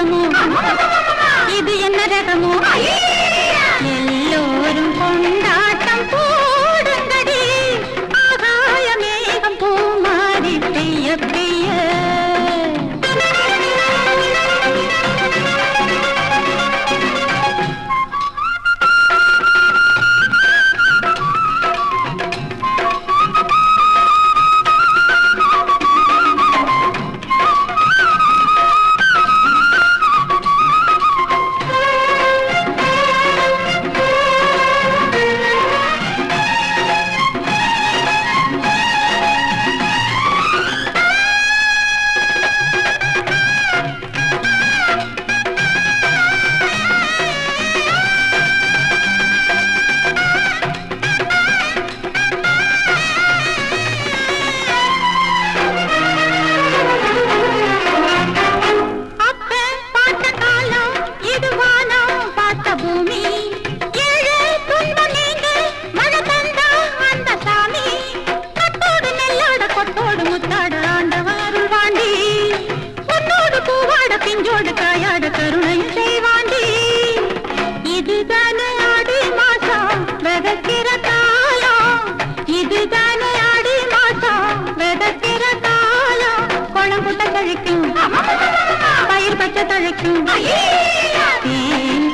சுகமோ இது என்ன ரகமோ எல்லோரும் கொண்டாட்டம் போடுங்கடி ஆகாய மேகம் பூமாரி பெய்ய பெய்ய பயிர் பச்சை தழைக்கும்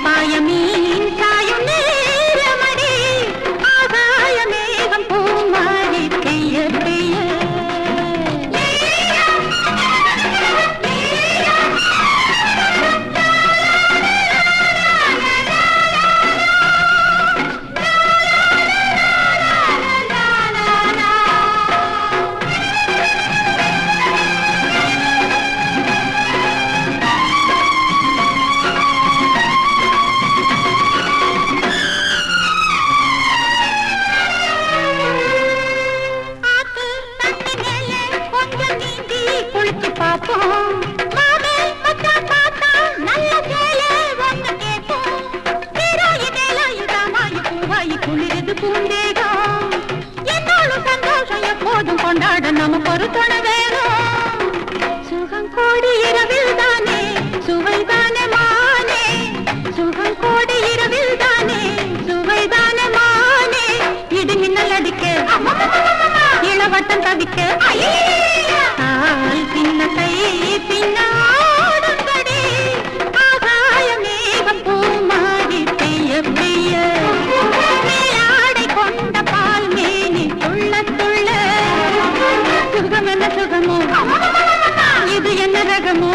பாயமீன் சாயும் நேரமடி ஆகாய மேகம் பூமாரி பெய்ய பெய்ய சந்தோஷம் கொண்டாட நமக்கு ஒரு துணை வேணும் சுகம் கோடி இரவில் தானே சுவைதானே மானே சுகம் கோடி இரவில் தானே சுவைதானே மானே இடி மின்னல் அடிக்க இளவட்டம் தவிக்க பின்ன கை பின்ன ஆடும்படி ஆகாய மேகம் பூமாரி பெய்ய பெய்ய மேலாடை கொண்ட பால் மேனி துள்ள துள்ள சுகம் என்ன சுகமோ இது என்ன ரகமோ